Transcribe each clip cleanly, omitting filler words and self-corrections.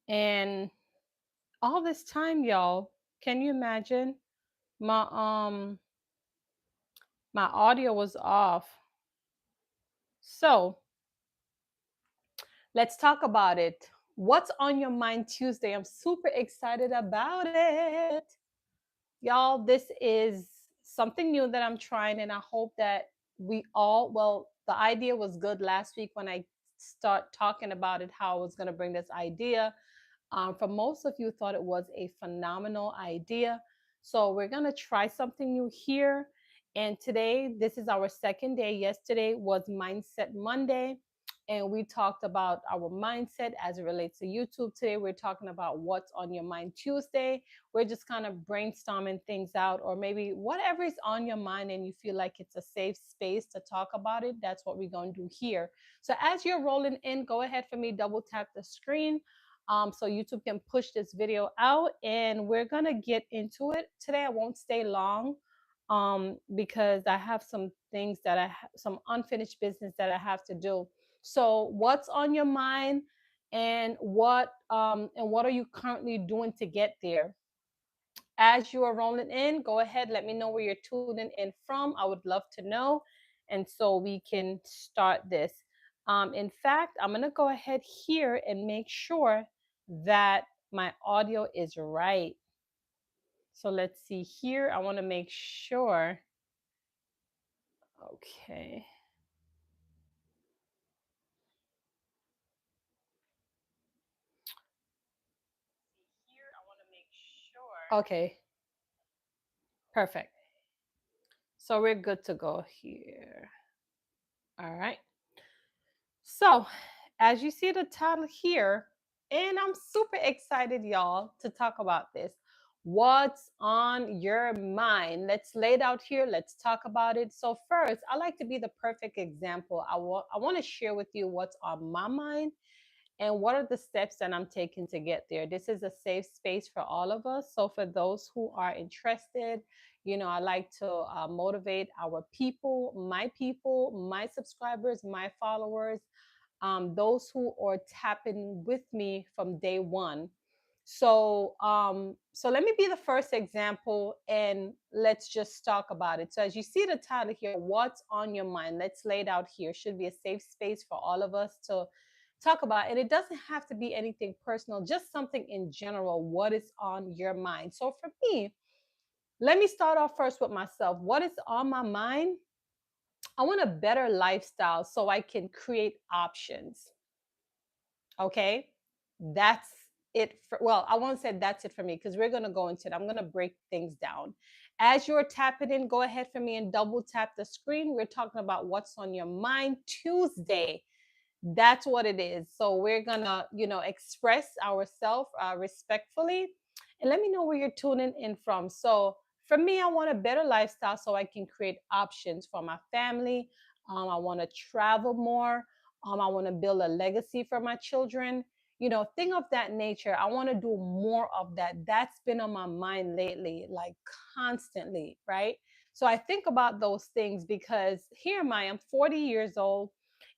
And all this time, y'all, can you imagine? My my audio was off. So let's talk about it. What's on your mind Tuesday? I'm super excited about it. Y'all, this is something new that I'm trying, and I hope that the idea was good last week when I start talking about it, how I was going to bring this idea. For most of you, thought it was a phenomenal idea. So we're gonna try something new here. And today, this is our second day. Yesterday was Mindset Monday, and we talked about our mindset as it relates to YouTube. Today, we're talking about what's on your mind Tuesday. We're just kind of brainstorming things out, or maybe whatever is on your mind and you feel like it's a safe space to talk about it. That's what we're gonna do here. So as you're rolling in, go ahead for me, double tap the screen so YouTube can push this video out, and we're gonna get into it today. I won't stay long because I have some things that some unfinished business that I have to do. So what's on your mind, and what are you currently doing to get there? As you are rolling in, go ahead, let me know where you're tuning in from. I would love to know, and so we can start this. In fact, I'm going to go ahead here and make sure that my audio is right. So let's see here. I want to make sure. Okay. Okay. Perfect. So we're good to go here. All right. So, as you see the title here, and I'm super excited, y'all, to talk about this. What's on your mind? Let's lay it out here. Let's talk about it. So, first, I like to be the perfect example. I want to share with you what's on my mind and what are the steps that I'm taking to get there. This is a safe space for all of us. So, for those who are interested, I like to motivate our people, my subscribers, my followers, those who are tapping with me from day one. So let me be the first example, and let's just talk about it. So as you see the title here, what's on your mind? Let's lay it out here. Should be a safe space for all of us to talk about, and it doesn't have to be anything personal, just something in general. What is on your mind? So for me, let me start off first with myself. What is on my mind? I want a better lifestyle so I can create options. Okay. That's it for, well, I won't say that's it for me because we're going to go into it. I'm going to break things down. As you're tapping in, go ahead for me and double tap the screen. We're talking about what's on your mind Tuesday. That's what it is. So we're going to, express ourselves respectfully, and let me know where you're tuning in from. So for me, I want a better lifestyle so I can create options for my family. I want to travel more. I want to build a legacy for my children. Thing of that nature. I want to do more of that. That's been on my mind lately, like constantly, right? So I think about those things because here am I, I'm 40 years old,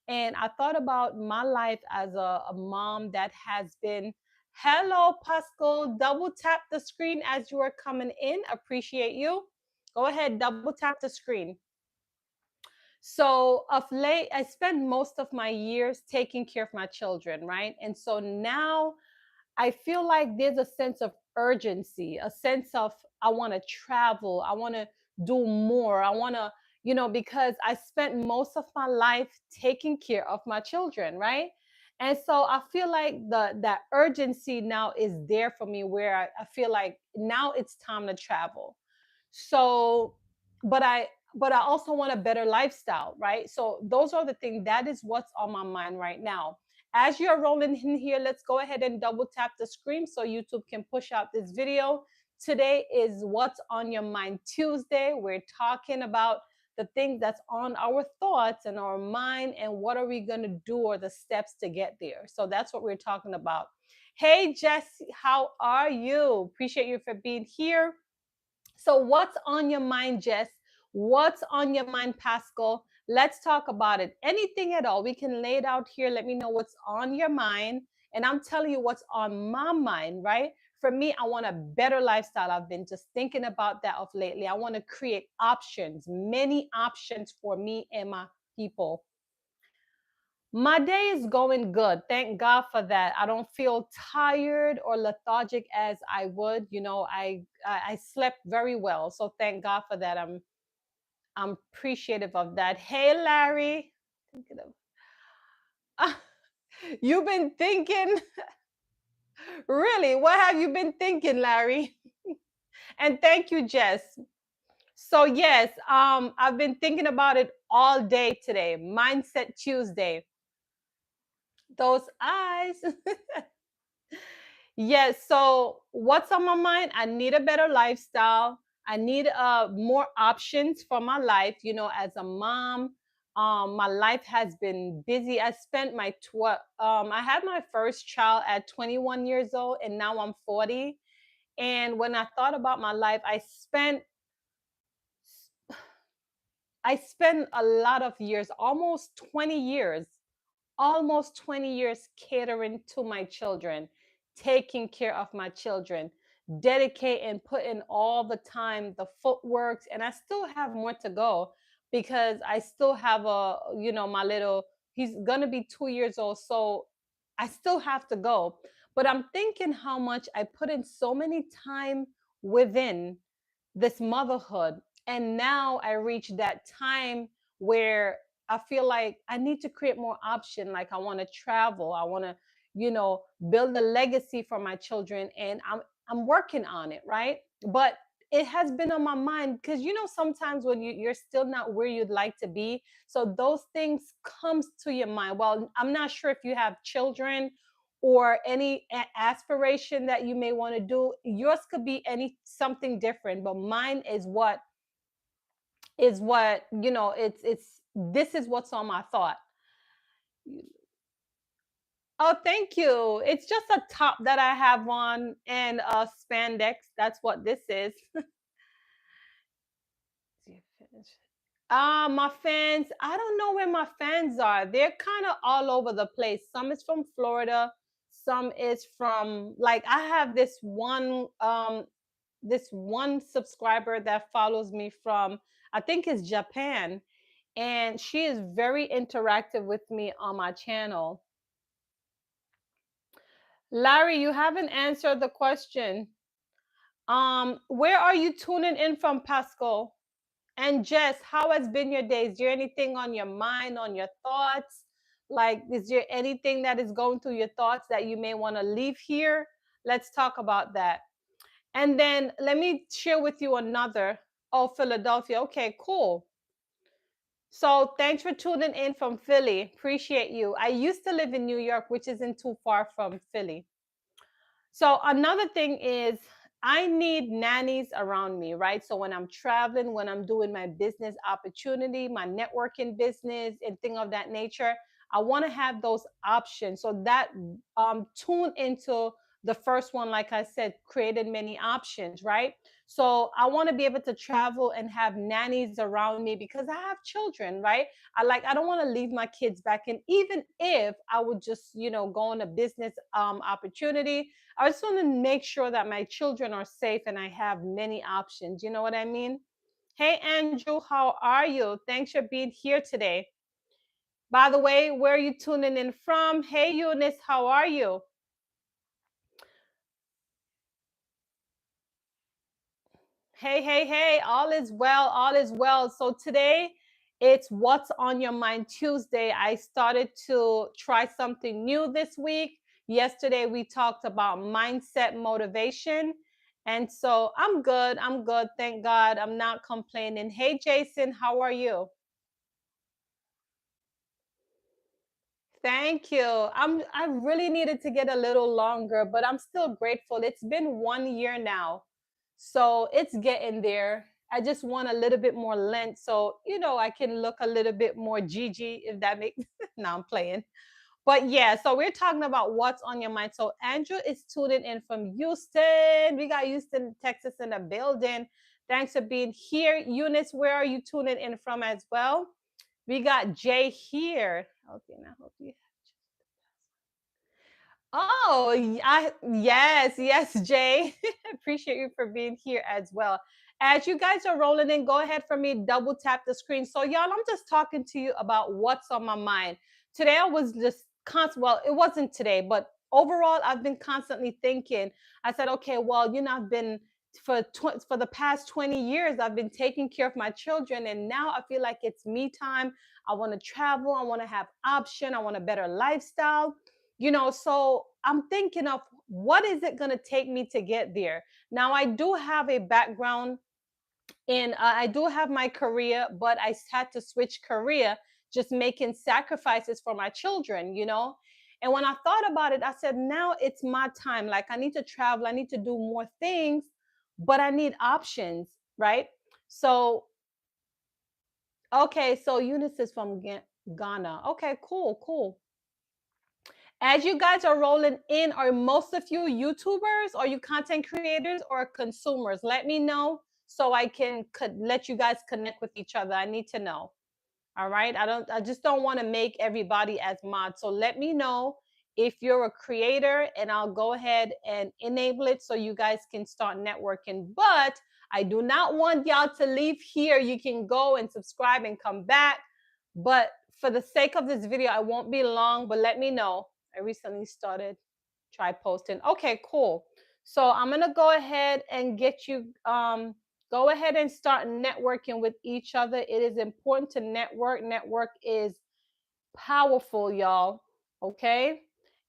and I thought about my life as a mom that has been. Hello, Pascal. Double tap the screen as you are coming in. Appreciate you. Go ahead, double tap the screen. So of late, I spent most of my years taking care of my children, right? And so now I feel like there's a sense of urgency, a sense of I want to travel, I want to do more, I want to, because I spent most of my life taking care of my children, right? And so I feel like that urgency now is there for me, where I feel like now it's time to travel. So, but I also want a better lifestyle, right? So those are the things, that is what's on my mind right now. As you're rolling in here, let's go ahead and double tap the screen so YouTube can push out this video. Today is What's on Your Mind Tuesday. We're talking about the things that's on our thoughts and our mind, and what are we going to do, or the steps to get there. So that's what we're talking about. Hey, Jess, how are you? Appreciate you for being here. So, what's on your mind, Jess? What's on your mind, Pascal? Let's talk about it. Anything at all. We can lay it out here. Let me know what's on your mind. And I'm telling you what's on my mind, right? For me, I want a better lifestyle. I've been just thinking about that of lately. I want to create options, many options for me and my people. My day is going good. Thank God for that. I don't feel tired or lethargic as I would. I slept very well. So thank God for that. I'm appreciative of that. Hey Larry. Thinking of You've been thinking, really? What have you been thinking, Larry? And thank you, Jess. So yes, I've been thinking about it all day today. Mindset Tuesday. Those eyes. Yes. So what's on my mind? I need a better lifestyle. I need more options for my life. As a mom, my life has been busy. I had my first child at 21 years old, and now I'm 40. And when I thought about my life, I spent a lot of years, almost 20 years catering to my children, taking care of my children, dedicate and put in all the time, the footworks, and I still have more to go because I still have my little, he's gonna be 2 years old, so I still have to go. But I'm thinking how much I put in so many time within this motherhood. And now I reach that time where I feel like I need to create more option. Like I want to travel. I want to, build a legacy for my children. And I'm working on it, right? But it has been on my mind because sometimes when you're still not where you'd like to be. So those things comes to your mind. Well, I'm not sure if you have children or any aspiration that you may want to do. Yours could be any something different, but mine is what it's this is what's on my thought. Oh, thank you. It's just a top that I have on and spandex. That's what this is. My fans, I don't know where my fans are. They're kind of all over the place. Some is from Florida, some is from, like, I have this one subscriber that follows me from, I think it's Japan, and she is very interactive with me on my channel. Larry, you haven't answered the question. Where are you tuning in from, Pascal? And Jess, how has been your day? Is there anything on your mind, on your thoughts? Like, is there anything that is going through your thoughts that you may want to leave here? Let's talk about that. And then let me share with you another. Oh, Philadelphia. Okay, cool. So thanks for tuning in from Philly. Appreciate you. I used to live in New York, which isn't too far from Philly. So another thing is I need nannies around me, right? So when I'm traveling, when I'm doing my business opportunity, my networking business and thing of that nature, I want to have those options. So that tune into the first one, like I said, created many options, right? So I want to be able to travel and have nannies around me because I have children, right? I don't want to leave my kids back. And even if I would just, go on a business opportunity, I just want to make sure that my children are safe and I have many options. You know what I mean? Hey, Andrew, how are you? Thanks for being here today. By the way, where are you tuning in from? Hey, Eunice, how are you? Hey, hey, hey, all is well, all is well. So today it's What's on Your Mind Tuesday. I started to try something new this week. Yesterday we talked about mindset motivation. And so I'm good. I'm good. Thank God. I'm not complaining. Hey, Jason, how are you? Thank you. I really needed to get a little longer, but I'm still grateful. It's been 1 year now. So it's getting there. I just want a little bit more length so I can look a little bit more Gigi, if that makes now I'm playing. But yeah, so we're talking about what's on your mind. So Andrew is tuning in from Houston. We got Houston, Texas in the building. Thanks for being here. Eunice, where are you tuning in from as well? We got Jay here. Okay, now hope you. Oh, yes, yes, Jay. Appreciate you for being here as well. As you guys are rolling in, go ahead for me, double tap the screen. So, y'all, I'm just talking to you about what's on my mind. Today, I was just well, it wasn't today, but overall, I've been constantly thinking. I said, okay, well, I've been for the past 20 years, I've been taking care of my children, and now I feel like it's me time. I want to travel, I want to have option, I want a better lifestyle. So I'm thinking of what is it going to take me to get there. Now I do have a background in I do have my career, but had to switch career, just making sacrifices for my children. And when I thought about it, I said, now it's my time. Like, I need to travel, I need to do more things, but I need options, right? So okay, so Eunice is from Ghana. Okay, cool, cool. As you guys are rolling in, are most of you YouTubers? Are you content creators or consumers? Let me know so I can let you guys connect with each other. I need to know. All right. I just don't want to make everybody as mods. So let me know if you're a creator, and I'll go ahead and enable it so you guys can start networking. But I do not want y'all to leave here. You can go and subscribe and come back. But for the sake of this video, I won't be long, but let me know. I recently started try posting. Okay, cool. So I'm gonna go ahead and get you go ahead and start networking with each other. It is important to network. Network is powerful, y'all. Okay.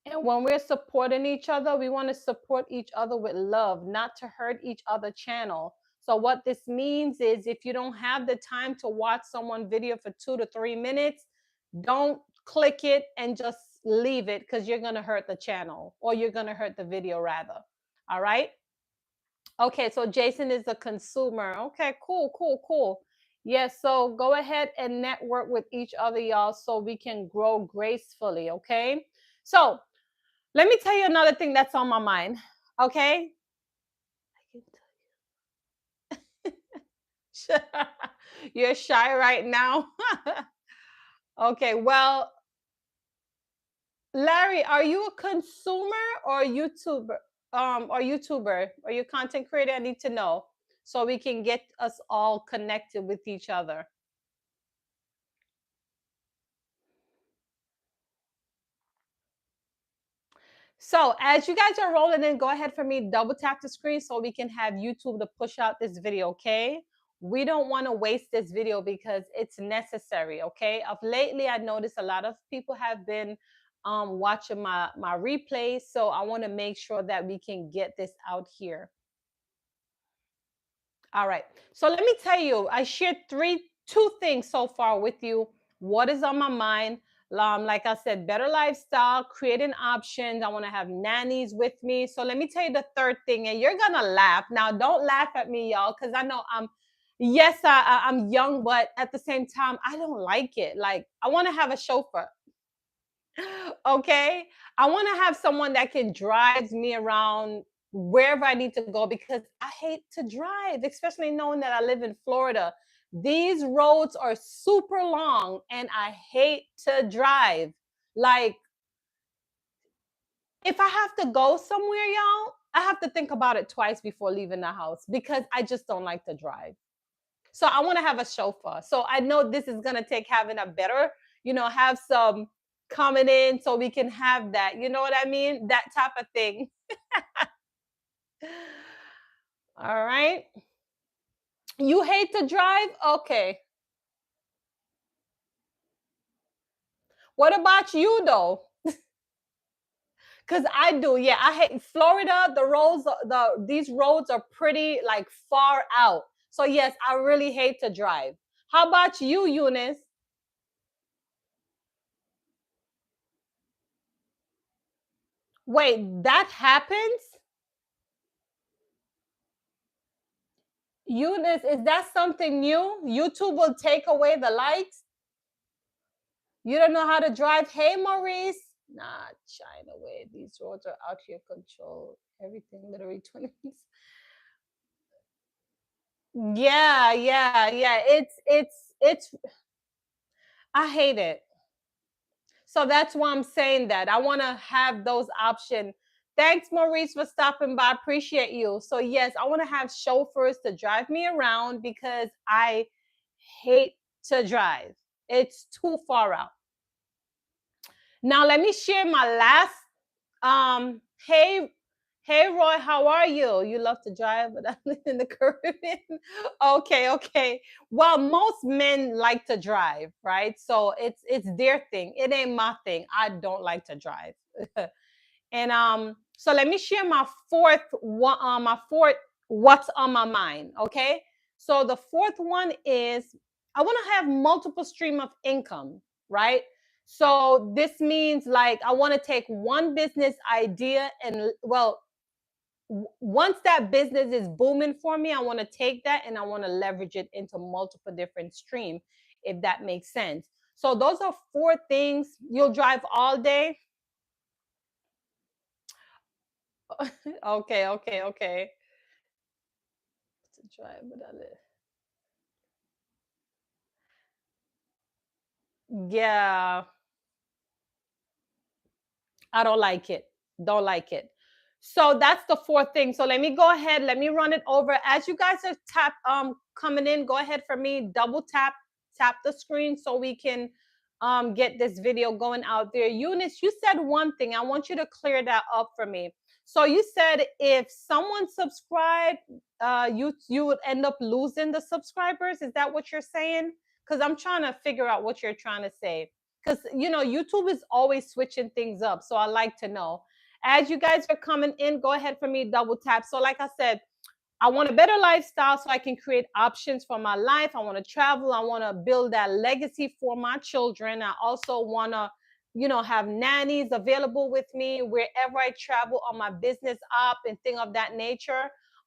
And when we're supporting each other, we want to support each other with love, not to hurt each other channel. So what this means is, if you don't have the time to watch someone video for 2 to 3 minutes, don't click it and just leave it, because you're going to hurt the channel, or you're going to hurt the video rather. All right. Okay, so Jason is a consumer. Okay, cool, cool, cool. Yes, so go ahead and network with each other, y'all, so we can grow gracefully. Okay. So let me tell you another thing that's on my mind. Okay. You're shy right now. Okay, well, Larry, are you a consumer or a YouTuber? Or YouTuber, or you content creator? I need to know so we can get us all connected with each other. So as you guys are rolling in, go ahead for me, double tap the screen so we can have YouTube to push out this video, okay? We don't want to waste this video because it's necessary, okay? Of lately, I noticed a lot of people have been watching my replays, so I want to make sure that we can get this out here. All right. So let me tell you, I shared two things so far with you. What is on my mind? Like I said, better lifestyle, creating options. I want to have nannies with me. So let me tell you the third thing, and you're gonna laugh. Now, don't laugh at me, y'all, because I know yes, I'm young, but at the same time, I don't like it. Like, I want to have a chauffeur. Okay. I want to have someone that can drive me around wherever I need to go, because I hate to drive, especially knowing that I live in Florida. These roads are super long and I hate to drive. Like, if I have to go somewhere, y'all, I have to think about it twice before leaving the house, because I just don't like to drive. So I want to have a chauffeur. So I know this is going to take having a better, have some coming in so we can have that. You know what I mean? That type of thing. All right. You hate to drive? Okay. What about you though? Cuz I do. Yeah, I hate Florida. These roads are pretty like far out. So yes, I really hate to drive. How about you, Eunice? Wait, that happens? Eunice, is that something new? YouTube will take away the lights? You don't know how to drive? Hey, Maurice. Nah, China way. These roads are out here control. Everything literally 20 minutes. Yeah, yeah, yeah. It's I hate it. So that's why I'm saying that. I want to have those options. Thanks, Maurice, for stopping by. Appreciate you. So, yes, I want to have chauffeurs to drive me around because I hate to drive. It's too far out. Now, let me share my last. Hey, hey, Roy, how are you? You love to drive, but I live in the Caribbean. Okay, okay. Well, most men like to drive, right? So it's their thing. It ain't my thing. I don't like to drive. And so let me share my fourth one. My fourth, what's on my mind? Okay. So the fourth one is I want to have multiple stream of income, right? So this means like I want to take one business idea and well, once that business is booming for me, I want to take that and I want to leverage it into multiple different streams, if that makes sense. So those are four things. You'll drive all day. Okay, okay, okay. To drive without it. Yeah, I don't like it. Don't like it. So that's the fourth thing. So let me go ahead. Let me run it over. As you guys are coming in, go ahead for me. Double tap the screen so we can get this video going out there. Eunice, you said one thing. I want you to clear that up for me. So you said if someone subscribed, you would end up losing the subscribers. Is that what you're saying? Because I'm trying to figure out what you're trying to say because YouTube is always switching things up, so I like to know. As you guys are coming in, go ahead for me, double tap. So like I said, I want a better lifestyle so I can create options for my life. I want to travel. I want to build that legacy for my children. I also want to have nannies available with me wherever I travel on my business up and thing of that nature.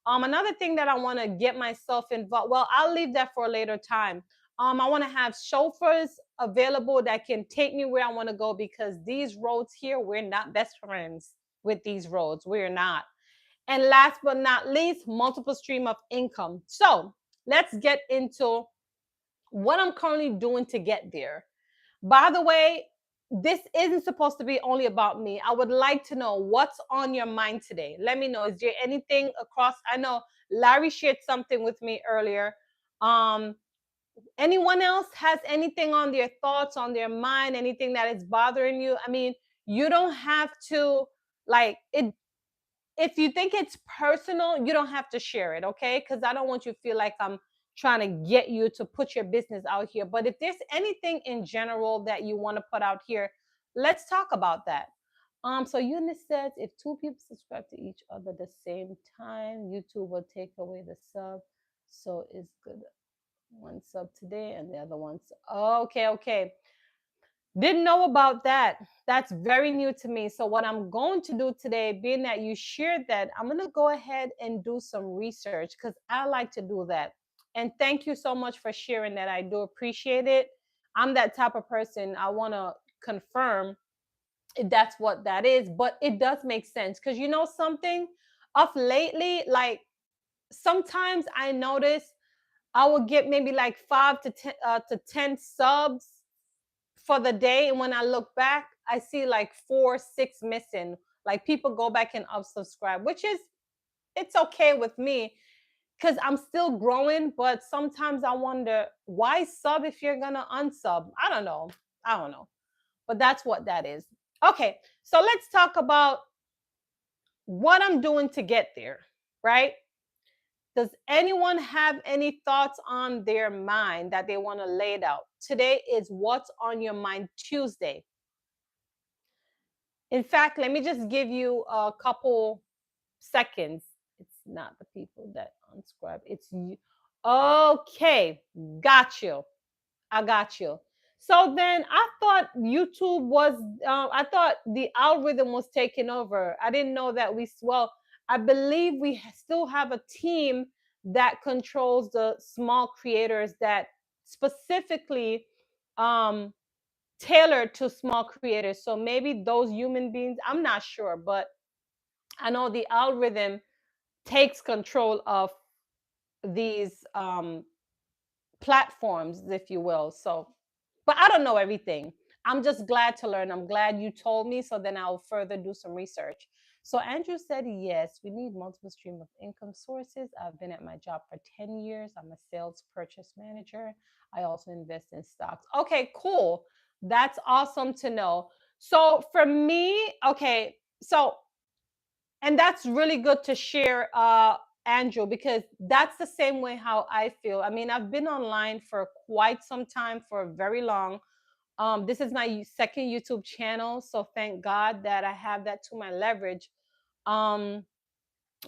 Another thing that I want to get myself involved, well, I'll leave that for a later time. I want to have chauffeurs available that can take me where I want to go because these roads here, we're not best friends with these roads. We're not. And last but not least, multiple stream of income. So let's get into what I'm currently doing to get there. By the way, this isn't supposed to be only about me. I would like to know what's on your mind today. Let me know. Is there anything across? I know Larry shared something with me earlier. Um, Anyone else has anything on their thoughts, on their mind, anything that is bothering you? I mean, you don't have to like it if you think it's personal, you don't have to share it, okay? Because I don't want you to feel like I'm trying to get you to put your business out here. But if there's anything in general that you want to put out here, let's talk about that. So Eunice says if two people subscribe to each other the same time, YouTube will take away the sub. So it's good. One sub today and the other one. Okay, okay. Didn't know about that. That's very new to me. So, what I'm going to do today, being that you shared that, I'm going to go ahead and do some research because I like to do that. And thank you so much for sharing that. I do appreciate it. I'm that type of person. I want to confirm if that's what that is, but it does make sense because you know something of lately, like sometimes I notice I will get maybe like 5 to 10 subs for the day, and when I look back I see like 4 6 missing. Like people go back and unsubscribe, which is it's okay with me because I'm still growing, but sometimes I wonder why sub if you're gonna unsub. I don't know, but that's what that is. Okay, so let's talk about what I'm doing to get there, right? Does anyone have any thoughts on their mind that they want to lay it out? Today is What's on Your Mind Tuesday. In fact, let me just give you a couple seconds. It's not the people that unscribe, it's you. Okay, got you. I got you. So then I thought YouTube was, I thought the algorithm was taking over. I didn't know that I believe we still have a team that controls the small creators that specifically um, tailored to small creators. So maybe those human beings, I'm not sure, but I know the algorithm takes control of these platforms, if you will. So, but I don't know everything. I'm just glad to learn. I'm glad you told me, so then I'll further do some research. So Andrew said, yes, we need multiple stream of income sources. I've been at my job for 10 years. I'm a sales purchase manager. I also invest in stocks. Okay, cool. That's awesome to know. So for me, okay, so and that's really good to share, Andrew, because that's the same way how I feel. I mean, I've been online for quite some time, for very long. This is my second YouTube channel, so thank God that I have that to my leverage. Um,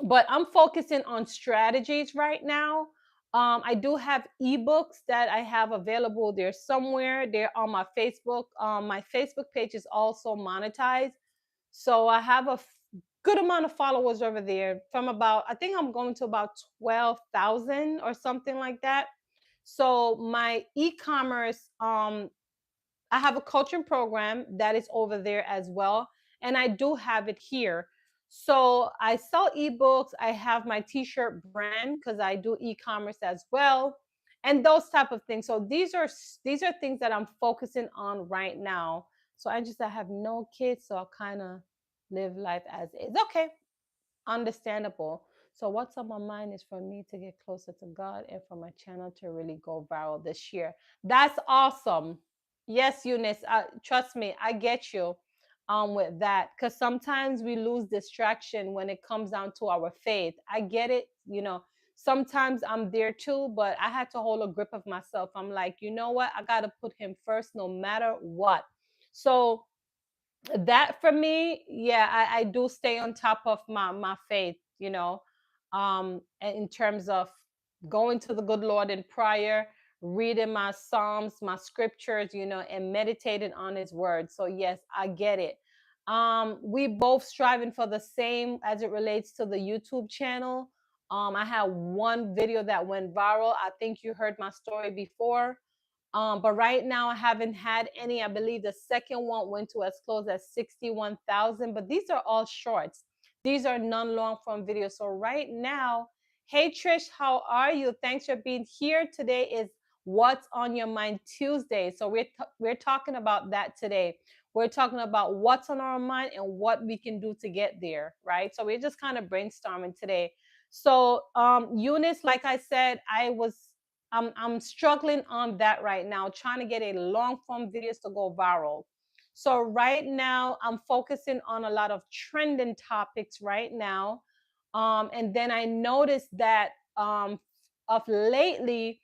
but I'm focusing on strategies right now. I do have ebooks that I have available there somewhere. They're on my Facebook. My Facebook page is also monetized. So I have a good amount of followers over there, from about, I think I'm going to about 12,000 or something like that. So my e-commerce, I have a coaching program that is over there as well. And I do have it here. So I sell ebooks. I have my t-shirt brand because I do e-commerce as well. And those type of things. So these are things that I'm focusing on right now. So I have no kids, so I'll kind of live life as is. Okay, understandable. So what's on my mind is for me to get closer to God and for my channel to really go viral this year. That's awesome. Yes, Eunice. Trust me, I get you with that, because sometimes we lose distraction when it comes down to our faith. I get it. Sometimes I'm there too, but I had to hold a grip of myself. I'm like, you know what? I got to put him first no matter what. So that for me, yeah, I do stay on top of my faith, and in terms of going to the good Lord in prayer, reading my Psalms, my scriptures, and meditating on his word. So yes, I get it. We both striving for the same as it relates to the YouTube channel. I had one video that went viral. I think you heard my story before. But right now, I haven't had any. I believe the second one went to as close as 61,000. But these are all shorts. These are non-long form videos. So right now, hey Trish, how are you? Thanks for being here. Today is What's on Your Mind Tuesday. So we're talking about that today. We're talking about what's on our mind and what we can do to get there, right? So we're just kind of brainstorming today. So Eunice, like I said, I'm struggling on that right now, trying to get a long form videos to go viral. So right now I'm focusing on a lot of trending topics right now. And then I noticed that of lately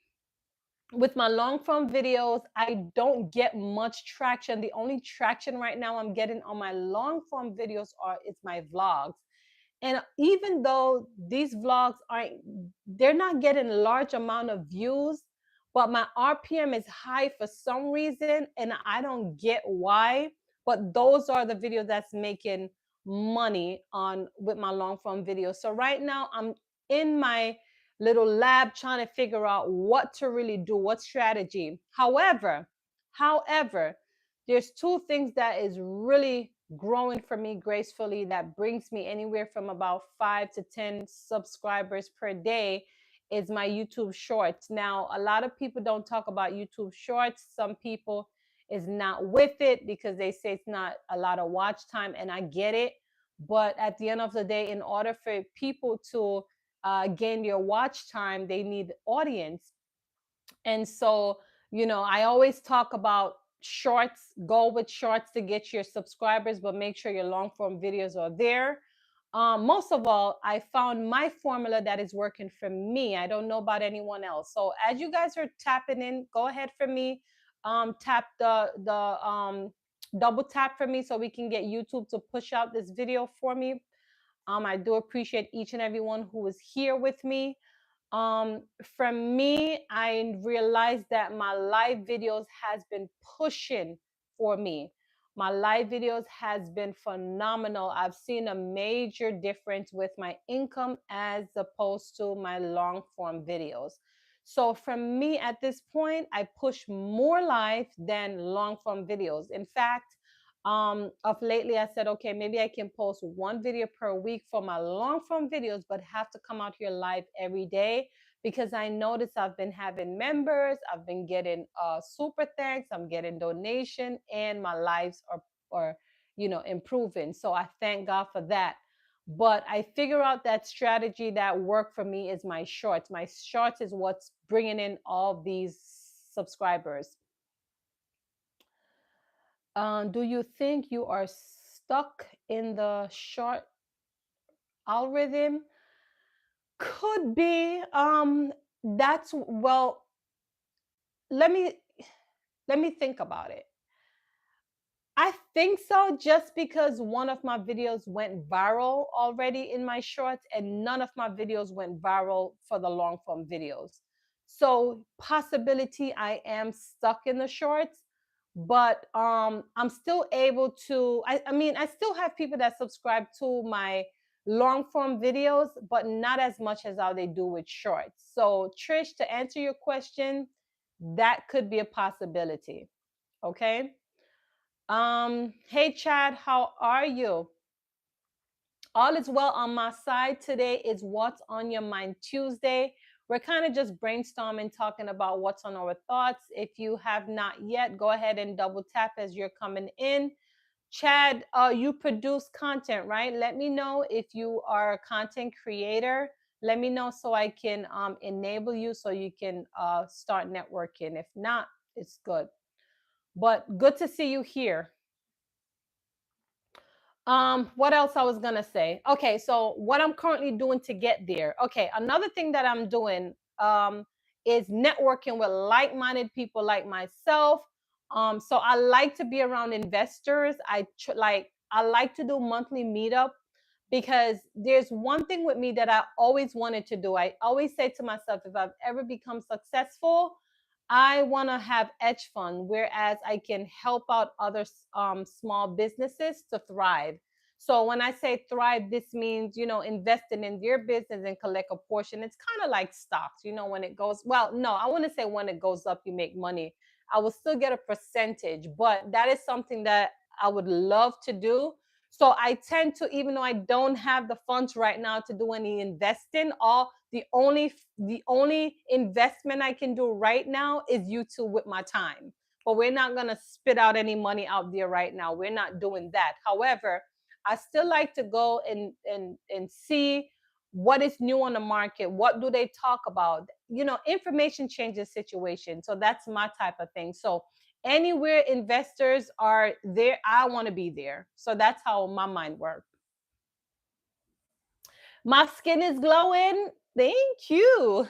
with my long form videos, I don't get much traction. The only traction right now I'm getting on my long form videos are it's my vlogs. And even though these vlogs aren't, they're not getting large amount of views, but my RPM is high for some reason, and I don't get why. But those are the videos that's making money on with my long form videos. So right now I'm in my little lab trying to figure out what to really do, what strategy. However, there's two things that is really growing for me gracefully that brings me anywhere from about 5 to 10 subscribers per day is my YouTube shorts. Now, a lot of people don't talk about YouTube shorts. Some people is not with it because they say it's not a lot of watch time, and I get it. But at the end of the day, in order for people to gain their watch time, they need audience. And so, I always talk about shorts, go with shorts to get your subscribers, but make sure your long form videos are there. Most of all, I found my formula that is working for me. I don't know about anyone else. So as you guys are tapping in, go ahead for me. Tap the double tap for me so we can get YouTube to push out this video for me. I do appreciate each and everyone who is here with me. From me, I realized that my live videos has been pushing for me. My live videos has been phenomenal. I've seen a major difference with my income as opposed to my long form videos. So from me at this point, I push more live than long form videos. In fact, of lately I said, okay, maybe I can post one video per week for my long form videos, but have to come out here live every day because I noticed I've been having members, I've been getting super thanks, I'm getting donation, and my lives are improving. So I thank God for that. But I figure out that strategy that worked for me is my shorts. My shorts is what's bringing in all these subscribers. Do you think you are stuck in the short algorithm? Could be. That's well. Let me let me think about it. I think so, just because one of my videos went viral already in my shorts, and none of my videos went viral for the long form videos. So, possibility I am stuck in the shorts, but I'm still able to. I mean, I still have people that subscribe to my long form videos, but not as much as how they do with shorts. So, Trish, to answer your question, that could be a possibility. Okay. Hey Chad, how are you? All is well on my side. Today is What's on Your Mind Tuesday. We're kind of just brainstorming, talking about what's on our thoughts. If you have not yet, go ahead and double tap as you're coming in. Chad, you produce content, right? Let me know if you are a content creator. Let me know so I can enable you so you can start networking. If not, it's good. But good to see you here. What else I was gonna say? Okay, so what I'm currently doing to get there. Okay, another thing that I'm doing is networking with like-minded people like myself. So I like to be around investors. I like to do monthly meetup, because there's one thing with me that I always wanted to do. I always say to myself, if I've ever become successful, I want to have edge fund, whereas I can help out other small businesses to thrive. So when I say thrive, this means, investing in their business and collect a portion. It's kind of like stocks, when it goes, well, no, I want to say when it goes up, you make money. I will still get a percentage, but that is something that I would love to do. So I tend to, even though I don't have the funds right now to do any investing, all the only investment I can do right now is YouTube with my time. But we're not gonna spit out any money out there right now. We're not doing that. However, I still like to go and see what is new on the market. What do they talk about? Information changes situation. So that's my type of thing. So anywhere investors are there, I want to be there. So that's how my mind works. My skin is glowing. Thank you.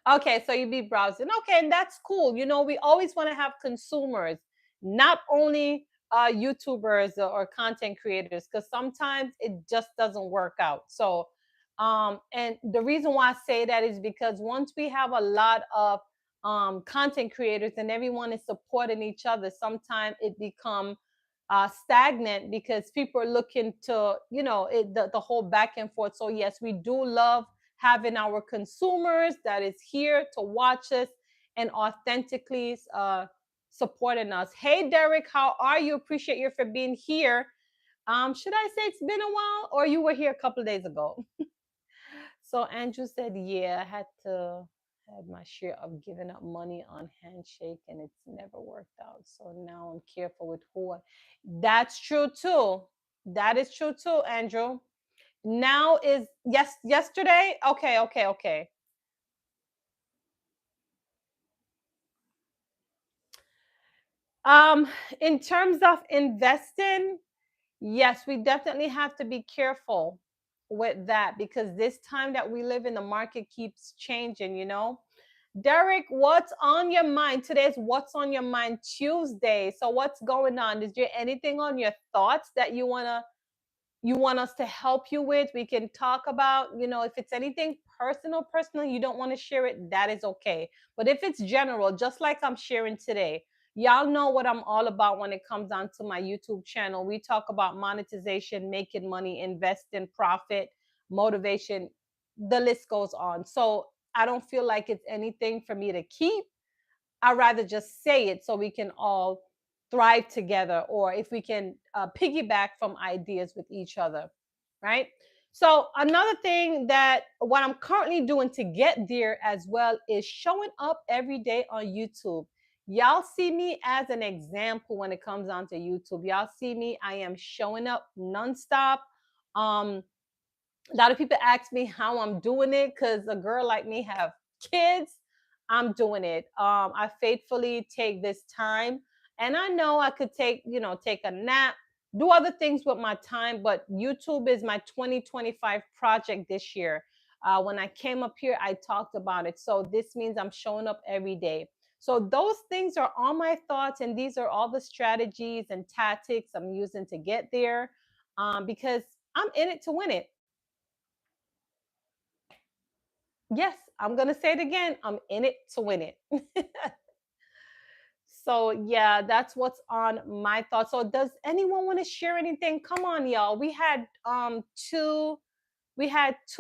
Okay, so you be browsing. Okay, and that's cool. We always want to have consumers, not only YouTubers or content creators, because sometimes it just doesn't work out. So, and the reason why I say that is because once we have a lot of content creators and everyone is supporting each other, sometimes it becomes stagnant, because people are looking to, the whole back and forth. So yes, we do love having our consumers that is here to watch us and authentically supporting us. Hey Derek, how are you? Appreciate you for being here. Should I say it's been a while, or you were here a couple of days ago? So Andrew said, yeah, I had my share of giving up money on handshake, and it's never worked out. So now I'm careful with who that's true too. That is true too, Andrew. Now is yesterday. Okay, okay, okay. Um, in terms of investing, yes, we definitely have to be careful with that, because this time that we live in, the market keeps changing. Derek, what's on your mind? Today's What's on Your Mind Tuesday. So what's going on? Is there anything on your thoughts that you want us to help you with? We can talk about, if it's anything personal, you don't want to share it, that is okay. But if it's general, just like I'm sharing today, y'all know what I'm all about when it comes down to my YouTube channel. We talk about monetization, making money, invest in profit, motivation, the list goes on. So I don't feel like it's anything for me to keep. I'd rather just say it so we can all thrive together, or if we can piggyback from ideas with each other, right? So another thing that what I'm currently doing to get there as well is showing up every day on YouTube. Y'all see me as an example when it comes on to YouTube. Y'all see me, I am showing up nonstop. Um, a lot of people ask me how I'm doing it because a girl like me have kids. I'm doing it. I faithfully take this time, and I know I could take, take a nap, do other things with my time, but YouTube is my 2025 project this year. When I came up here, I talked about it. So this means I'm showing up every day. So those things are all my thoughts, and these are all the strategies and tactics I'm using to get there, because I'm in it to win it. Yes, I'm going to say it again. I'm in it to win it. So, yeah, that's what's on my thoughts. So, does anyone want to share anything? Come on, y'all. We had two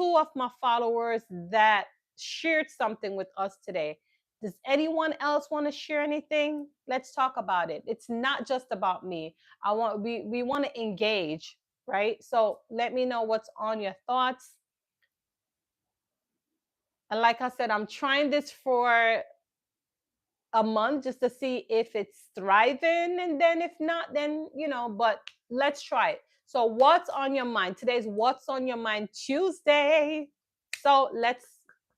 of my followers that shared something with us today. Does anyone else want to share anything? Let's talk about it. It's not just about me. We want to engage, right? So, let me know what's on your thoughts. And like I said, I'm trying this for a month just to see if it's thriving, and then if not, then but let's try it. So what's on your mind? Today's What's on Your Mind Tuesday. So let's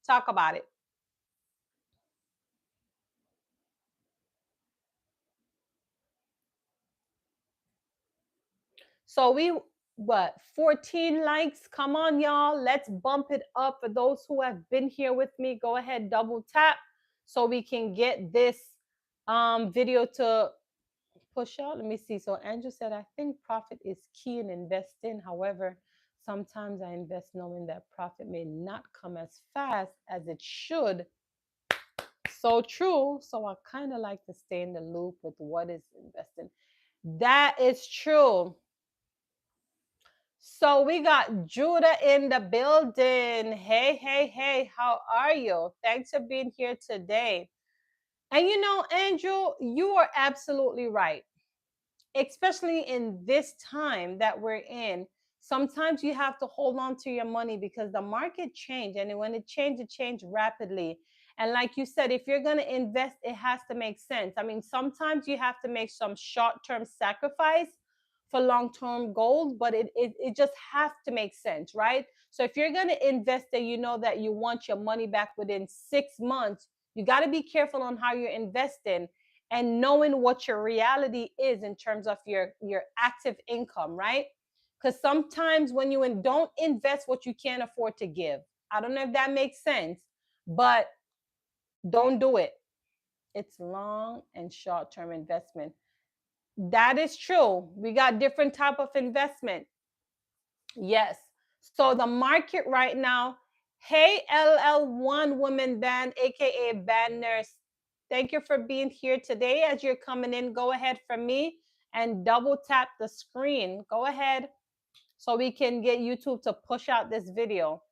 talk about it. So we what 14 likes. Come on, y'all, let's bump it up. For those who have been here with me, go ahead, double tap so we can get this video to push out. Let me see. So Andrew said, I think profit is key in investing. However, sometimes I invest knowing that profit may not come as fast as it should. So true. So I kind of like to stay in the loop with what is investing. That is true. So we got Judah in the building. Hey, hey, hey, how are you? Thanks for being here today. And Andrew, you are absolutely right, especially in this time that we're in. Sometimes you have to hold on to your money because the market changed, and when it changed rapidly. And like you said, if you're going to invest, it has to make sense. I mean, sometimes you have to make some short-term sacrifice for long-term goals, but it just has to make sense, right? So if you're going to invest and you know that you want your money back within 6 months, you got to be careful on how you're investing and knowing what your reality is in terms of your active income, right? Because sometimes when don't invest what you can't afford to give. I don't know if that makes sense, but don't do it. It's long and short term investment. That is true. We got different type of investment. Yes. So the market right now, hey LL1 woman band, aka band nurse. Thank you for being here today. As you're coming in, go ahead for me and double tap the screen. Go ahead so we can get YouTube to push out this video.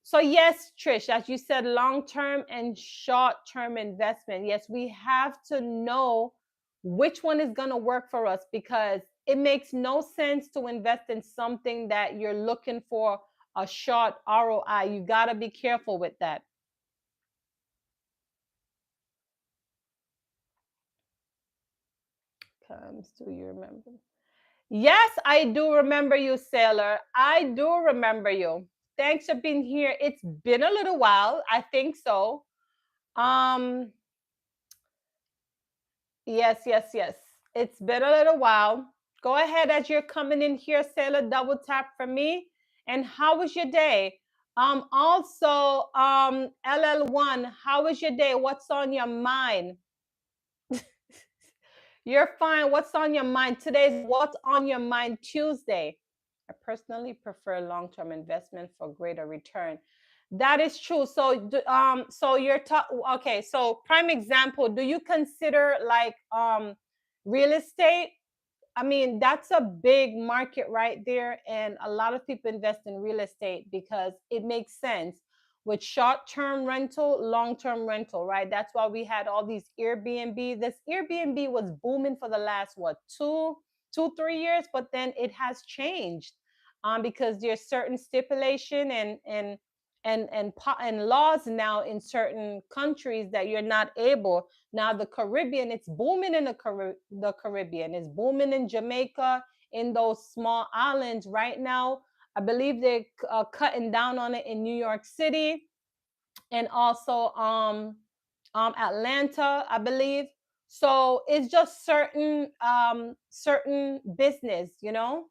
So yes, Trish, as you said, long-term and short-term investment. Yes, we have to know which one is going to work for us, because it makes no sense to invest in something that you're looking for a short ROI. You got to be careful with that. Comes, do you remember? Yes, I do remember you, Sailor. I do remember you. Thanks for being here. It's been a little while. I think so. Um, yes, yes, yes. It's been a little while. Go ahead as you're coming in here, Sailor. Double tap for me. And how was your day? Also, LL1, how was your day? What's on your mind? You're fine. What's on your mind? Today's What's on Your Mind Tuesday. I personally prefer long-term investment for greater return. That is true. So you're okay. So prime example, do you consider like real estate? I mean, that's a big market right there. And a lot of people invest in real estate because it makes sense with short term rental, long term rental, right? That's why we had all these Airbnb. This Airbnb was booming for the last, what, 3 years, but then it has changed. because there's certain stipulation and laws now in certain countries that you're not able. Now the Caribbean, it's booming in the Caribbean. It's booming in Jamaica, in those small islands right now. I believe they're cutting down on it in New York City, and also Atlanta, I believe. So it's just certain business, you know.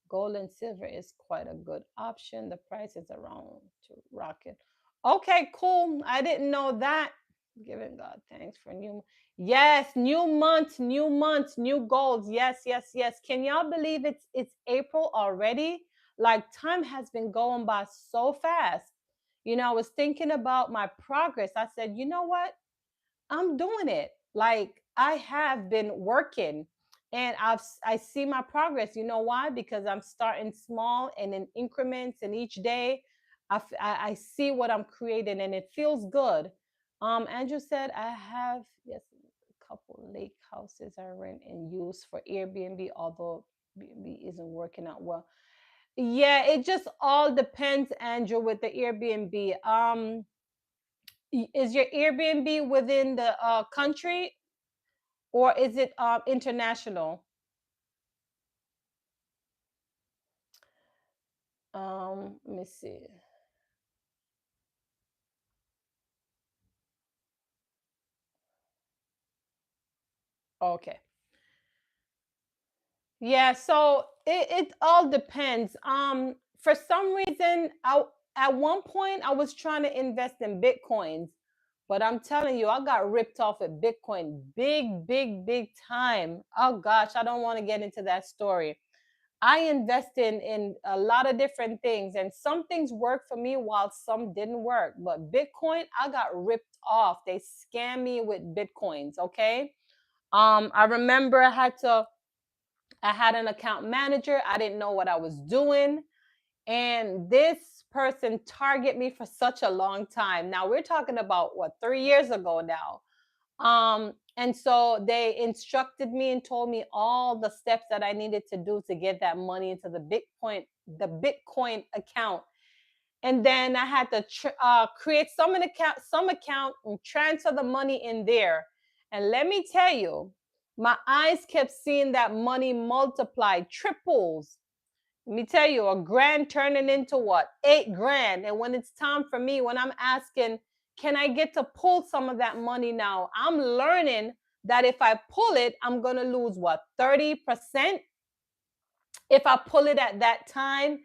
Gold and silver is quite a good option. The price is around to rocket. Okay, cool. I didn't know that. Giving God thanks for new. Yes, new month, new month, new goals. Yes, yes, yes. Can y'all believe it's April already? Like time has been going by so fast. You know, I was thinking about my progress. I said, you know what? I'm doing it. Like I have been working, and I see my progress. You know why? Because I'm starting small and in increments, and each day I see what I'm creating, and it feels good. Andrew said I have, yes, a couple lake houses I rent and use for Airbnb, although Airbnb isn't working out well. Yeah, it just all depends, Andrew, with the Airbnb. Is your Airbnb within the country, or is it international? Let me see. Okay. Yeah, so it all depends. For some reason, at one point I was trying to invest in Bitcoins, but I'm telling you, I got ripped off at Bitcoin big, big, big time. Oh gosh, I don't want to get into that story. I invest in a lot of different things, and some things worked for me while some didn't work. But Bitcoin, I got ripped off. They scammed me with Bitcoins. Okay. I remember I had an account manager. I didn't know what I was doing. And this person targeted me for such a long time. Now we're talking about what, 3 years ago now. And so they instructed me and told me all the steps that I needed to do to get that money into the Bitcoin account. And then I had to create some account and transfer the money in there. And let me tell you, my eyes kept seeing that money multiply, triples. Let me tell you, a grand turning into what? 8 grand. And when it's time for me, when I'm asking, can I get to pull some of that money now? I'm learning that if I pull it, I'm going to lose what? 30% if I pull it at that time.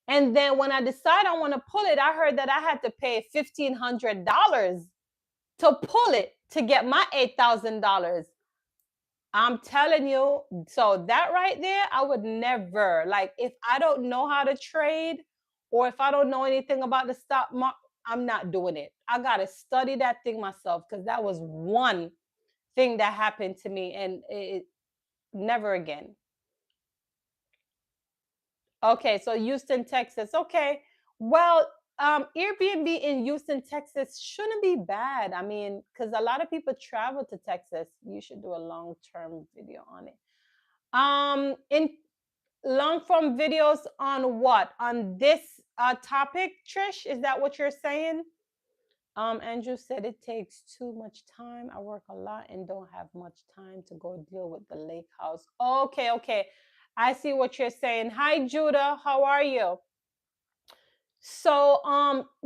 And then when I decide I want to pull it, I heard that I had to pay $1,500 to pull it to get my $8,000. I'm telling you, so that right there, I would never, like, if I don't know how to trade or if I don't know anything about the stock market, I'm not doing it. I got to study that thing myself, because that was one thing that happened to me, and it never again. Okay, so Houston, Texas. Okay. Well, Airbnb in Houston, Texas shouldn't be bad. I mean, because a lot of people travel to Texas. You should do a long-term video on it. In long form videos on what? On this topic, Trish? Is that what you're saying? Andrew said it takes too much time. I work a lot and don't have much time to go deal with the lake house. Okay, okay. I see what you're saying. Hi, Judah. How are you? So,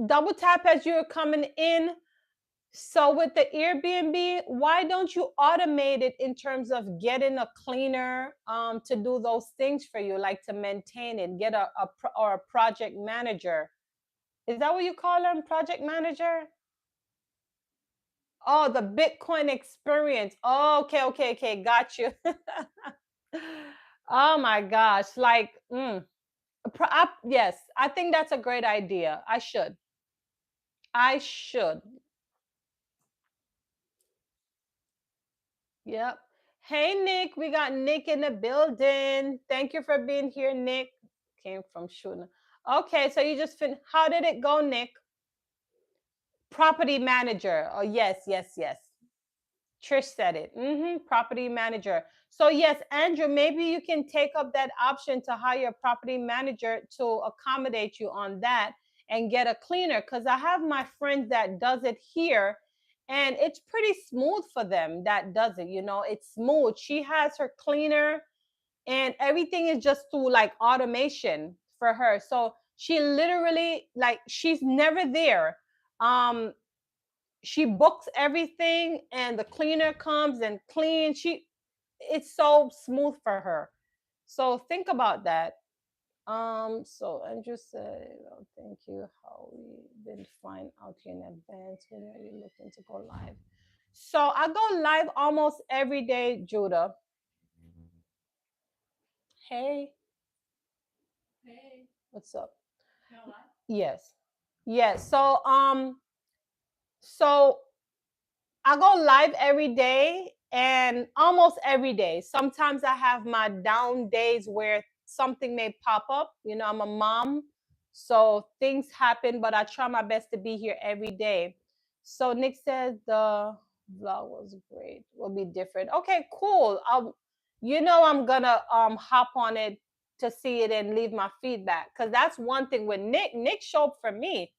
double tap as you're coming in. So with the Airbnb, why don't you automate it in terms of getting a cleaner to do those things for you, like to maintain it, get or a project manager. Is that what you call them? Project manager? Oh, the Bitcoin experience. Oh, okay, okay, okay. Got you. Oh my gosh. Like, yes, I think that's a great idea. I should. I should. Yep. Hey, Nick. We got Nick in the building. Thank you for being here, Nick. Came from shooting. Okay, so you just how did it go, Nick? Property manager. Oh, yes, yes, yes. Trish said it. Property manager. So yes, Andrew, maybe you can take up that option to hire a property manager to accommodate you on that and get a cleaner. Because I have my friends that does it here, and it's pretty smooth for them that does it. It's smooth. She has her cleaner, and everything is just through like automation for her. So she literally, like, she's never there. Um, she books everything and the cleaner comes and cleans. It's so smooth for her. So think about that. So Andrew said, oh, thank you. How we didn't find out here in advance. When are you looking to go live? So I go live almost every day, Judah. Hey, what's up? Yes. Yes. So I go live every day and almost every day. Sometimes I have my down days where something may pop up. I'm a mom, so things happen, but I try my best to be here every day. So Nick says the vlog was great. Will be different. Okay, cool. I'm gonna hop on it to see it and leave my feedback, because that's one thing with Nick. Nick showed up for me.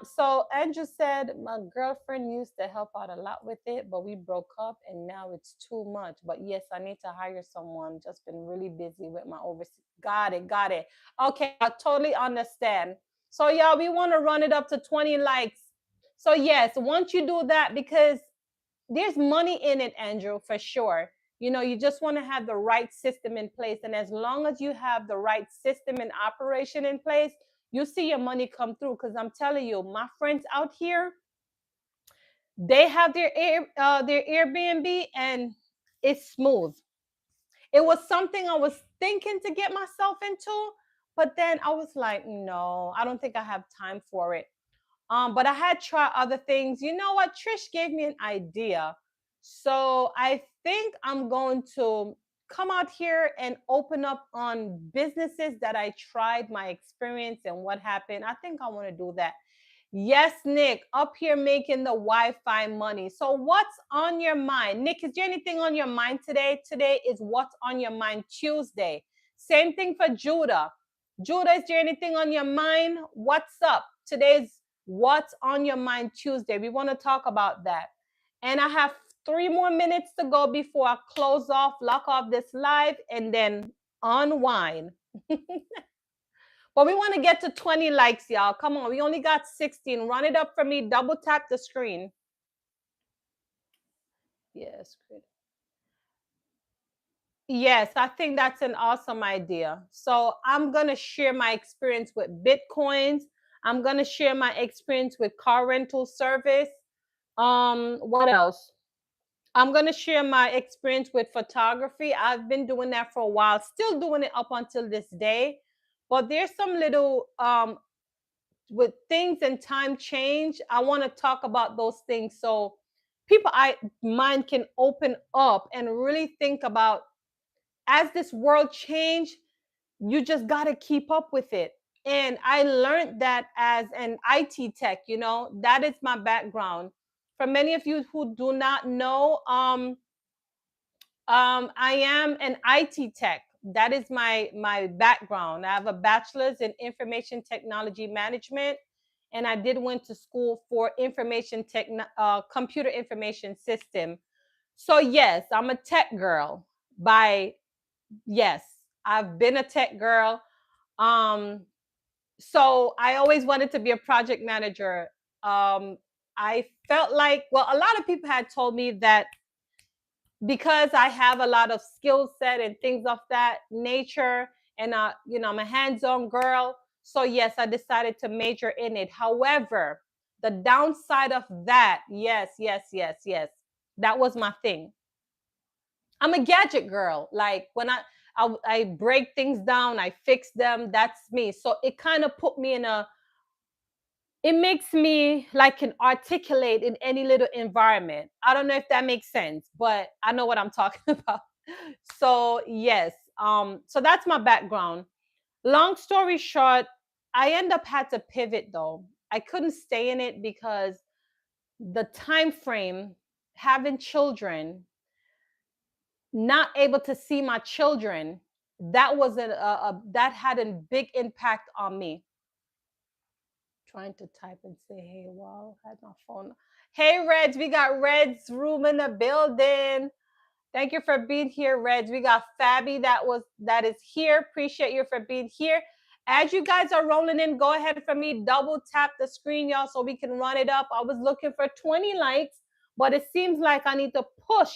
So Andrew said my girlfriend used to help out a lot with it, but we broke up and now it's too much. But yes, I need to hire someone. Just been really busy with my overseas. Got it. Okay, I totally understand. So y'all, we want to run it up to 20 likes. So yes, once you do that, because there's money in it, Andrew, for sure. You just want to have the right system in place. And as long as you have the right system and operation in place, you see your money come through. Because I'm telling you, my friends out here, they have their Airbnb and it's smooth. It was something I was thinking to get myself into, but then I was like, no, I don't think I have time for it. But I had tried other things. You know what? Trish gave me an idea. So I think I'm going to come out here and open up on businesses that I tried, my experience and what happened. I think I want to do that. Yes, Nick, up here making the Wi-Fi money. So what's on your mind? Nick, is there anything on your mind today? Today is What's on Your Mind Tuesday. Same thing for Judah. Judah, is there anything on your mind? What's up? Today's What's on Your Mind Tuesday. We want to talk about that. And I have 3 more minutes to go before I close off, lock off this live, and then unwind. But we want to get to 20 likes, y'all. Come on. We only got 16. Run it up for me. Double tap the screen. Yes, great. Yes, I think that's an awesome idea. So I'm going to share my experience with Bitcoins. I'm going to share my experience with car rental service. What else? I'm going to share my experience with photography. I've been doing that for a while, still doing it up until this day. But there's some little with things and time change. I want to talk about those things so people I mind can open up and really think about, as this world change, you just got to keep up with it. And I learned that as an IT tech, that is my background. For many of you who do not know, I am an IT tech. That is my background. I have a bachelor's in information technology management, and I did went to school for computer information system. So yes, I'm a tech girl. Yes, I've been a tech girl. So I always wanted to be a project manager. I felt like, well, a lot of people had told me that because I have a lot of skill set and things of that nature, and I'm a hands-on girl. So yes, I decided to major in it. However, the downside of that, yes, that was my thing. I'm a gadget girl. Like when I break things down, I fix them. That's me. So it kind of put me in a it makes me like can articulate in any little environment. I don't know if that makes sense, but I know what I'm talking about. So yes, so that's my background. Long story short, I end up had to pivot though. I couldn't stay in it because the time frame. having children, not able to see my children, that was that had a big impact on me. Trying to type and say, hey, wow, I had my phone. Hey, Reds, we got Reds room in the building. Thank you for being here, Reds. We got Fabi that is here. Appreciate you for being here. As you guys are rolling in, go ahead for me, double tap the screen, y'all, so we can run it up. I was looking for 20 likes, but it seems like I need to push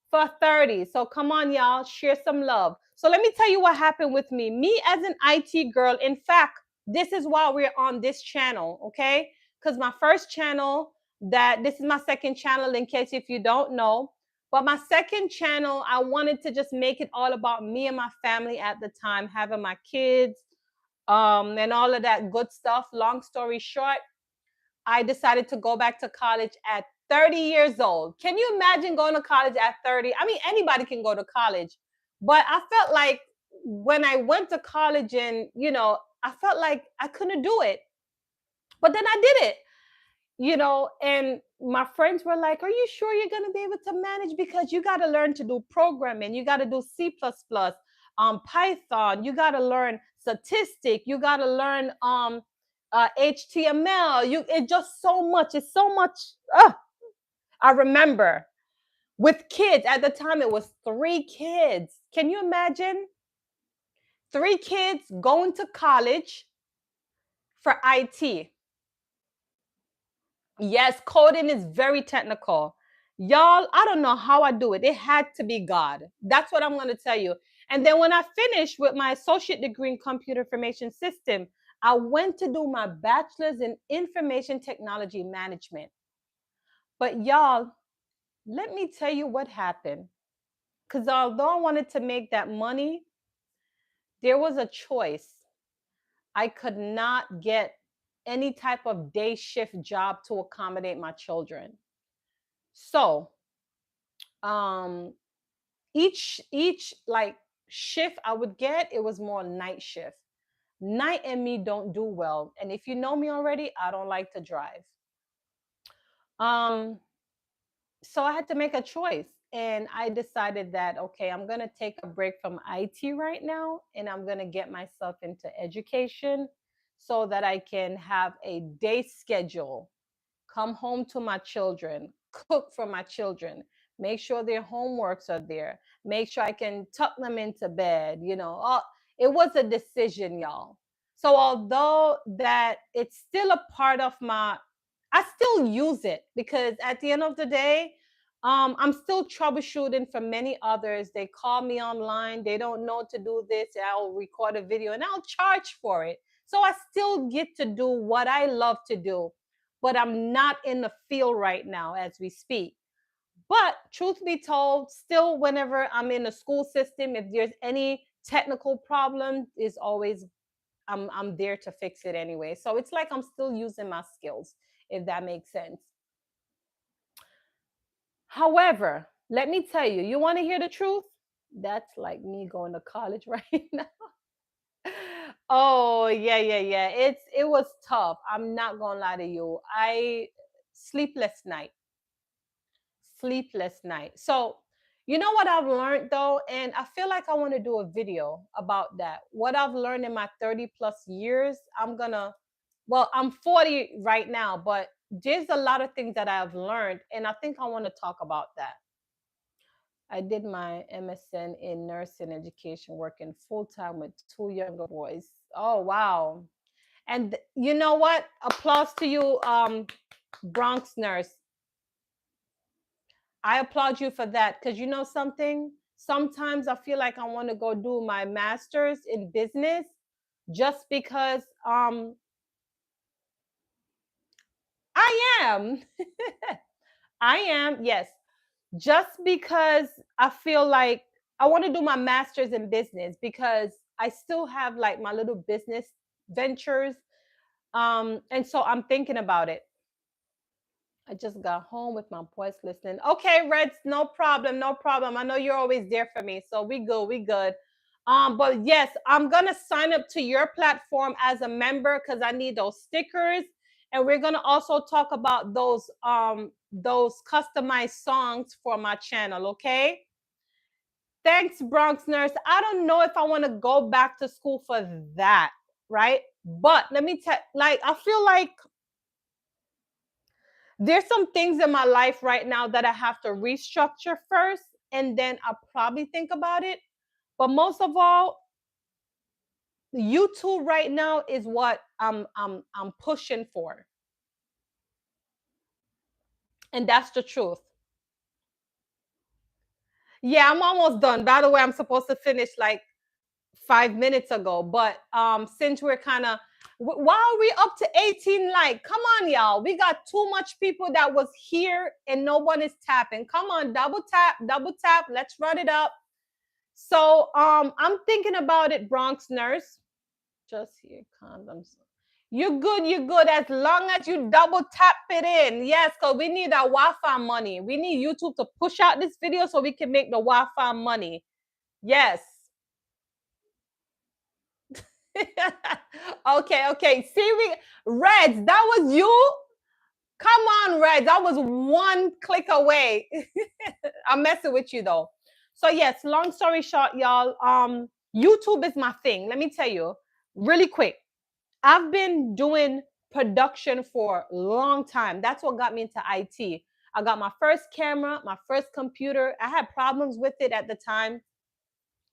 for 30. So come on, y'all, share some love. So let me tell you what happened with me. Me as an IT girl, in fact, this is why we're on this channel, okay? Because my first channel, this is my second channel in case if you don't know. But my second channel, I wanted to just make it all about me and my family at the time, having my kids, and all of that good stuff. Long story short, I decided to go back to college at 30 years old. Can you imagine going to college at 30? I mean, anybody can go to college, but I felt like when I went to college and, I felt like I couldn't do it. But then I did it, and my friends were like, are you sure you're going to be able to manage? Because you got to learn to do programming. You got to do C++, Python. You got to learn statistic. You got to learn HTML. It's just so much. It's so much. I remember with kids at the time, it was 3 kids. Can you imagine? 3 kids going to college for IT. Yes, coding is very technical. Y'all, I don't know how I do it. It had to be God. That's what I'm going to tell you. And then when I finished with my associate degree in computer information system, I went to do my bachelor's in information technology management. But y'all, let me tell you what happened. Because although I wanted to make that money, there was a choice. I could not get any type of day shift job to accommodate my children. So, um, each like shift I would get, it was more night shift. Night and me don't do well. And if you know me already, I don't like to drive. Um, so I had to make a choice. And I decided that, okay, I'm going to take a break from IT right now and I'm going to get myself into education so that I can have a day schedule, come home to my children, cook for my children, make sure their homeworks are there, make sure I can tuck them into bed. It was a decision, y'all. So although that it's still a part of I still use it because at the end of the day, I'm still troubleshooting for many others. They call me online, they don't know to do this. I'll record a video and I'll charge for it. So I still get to do what I love to do, but I'm not in the field right now as we speak. But truth be told, still, whenever I'm in the school system, if there's any technical problem, is always I'm there to fix it anyway. So it's like I'm still using my skills, if that makes sense. However, let me tell you, you want to hear the truth? That's like me going to college right now. Oh, yeah, yeah, yeah. It was tough. I'm not gonna lie to you. I sleepless night. Sleepless night. So, you know what I've learned though, and I feel like I want to do a video about that. What I've learned in my 30 plus years, I'm 40 right now, but there's a lot of things that I've learned, and I think I want to talk about that. I did my MSN in nursing education, working full time with 2 younger boys. Oh, wow. And you know what? Applause to you, Bronx nurse. I applaud you for that because you know something? Sometimes I feel like I want to go do my master's in business just because I am. I am, yes. Just because I feel like I want to do my master's in business because I still have like my little business ventures. And so I'm thinking about it. I just got home with my voice listening. Okay, Reds, no problem, no problem. I know you're always there for me, so we good, we good. But yes, I'm gonna sign up to your platform as a member because I need those stickers And we're gonna also talk about those customized songs for my channel, okay? Thanks, Bronx Nurse. I don't know if I want to go back to school for that, right? But let me tell, like, I feel like there's some things in my life right now that I have to restructure first, and then I'll probably think about it. But most of all, YouTube right now is what I'm pushing for. And that's the truth. Yeah, I'm almost done. By the way, I'm supposed to finish like 5 minutes ago, but since we're kind of why are we up to 18 like? Come on, y'all. We got too much people that was here and no one is tapping. Come on, double tap, double tap. Let's run it up. So I'm thinking about it, Bronx Nurse. Just here, condoms. You're good, you're good. As long as you double tap it in. Yes, because we need our Wi-Fi money. We need YouTube to push out this video so we can make the Wi-Fi money. Yes. Okay, okay. See, Reds, that was you. Come on, Reds. That was one click away. I'm messing with you though. So yes, long story short, y'all. YouTube is my thing. Let me tell you, really quick. I've been doing production for a long time. That's what got me into IT. I got my first camera, my first computer. I had problems with it at the time,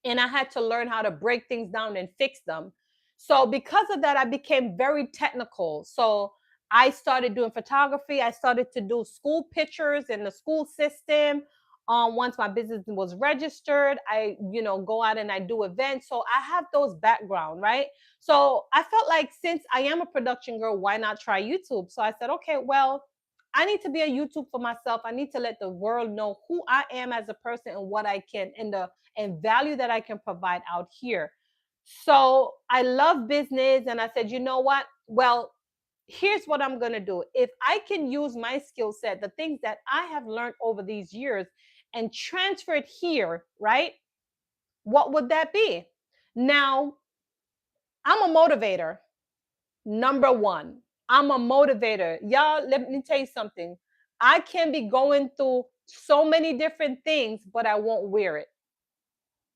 and I had to learn how to break things down and fix them. So because of that, I became very technical. So I started doing photography. I started to do school pictures in the school system. Once my business was registered, I, go out and I do events. So I have those background, right? So I felt like since I am a production girl, why not try YouTube? So I said, okay, well, I need to be a YouTube for myself. I need to let the world know who I am as a person and what I can and value that I can provide out here. So I love business. And I said, you know what? Well, here's what I'm going to do. If I can use my skill set, the things that I have learned over these years and transfer it here, right? What would that be? Now, I'm a motivator. Number one, I'm a motivator. Y'all, let me tell you something. I can be going through so many different things, but I won't wear it.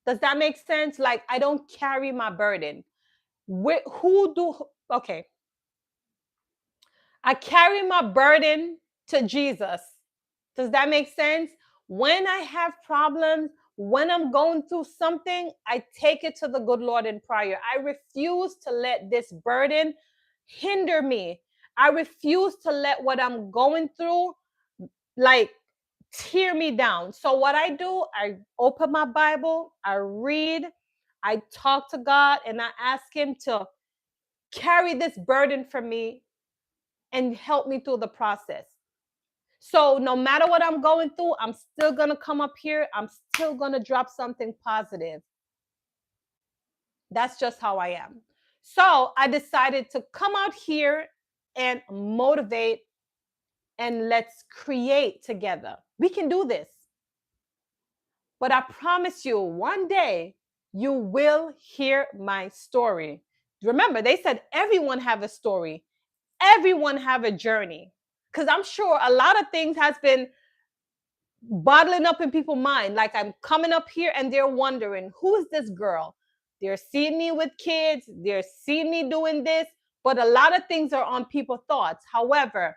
Does that make sense? Like, I don't carry my burden. Okay. I carry my burden to Jesus. Does that make sense? When I have problems, when I'm going through something, I take it to the good Lord in prayer. I refuse to let this burden hinder me. I refuse to let what I'm going through, like, tear me down. So what I do, I open my Bible, I read, I talk to God, and I ask him to carry this burden for me and help me through the process. So no matter what I'm going through, I'm still going to come up here. I'm still going to drop something positive. That's just how I am. So I decided to come out here and motivate, and let's create together. We can do this. But I promise you, one day you will hear my story. Remember, they said everyone have a story. Everyone have a journey. Because I'm sure a lot of things has been bottling up in people's mind. Like, I'm coming up here and they're wondering, who is this girl? They're seeing me with kids. They're seeing me doing this. But a lot of things are on people's thoughts. However,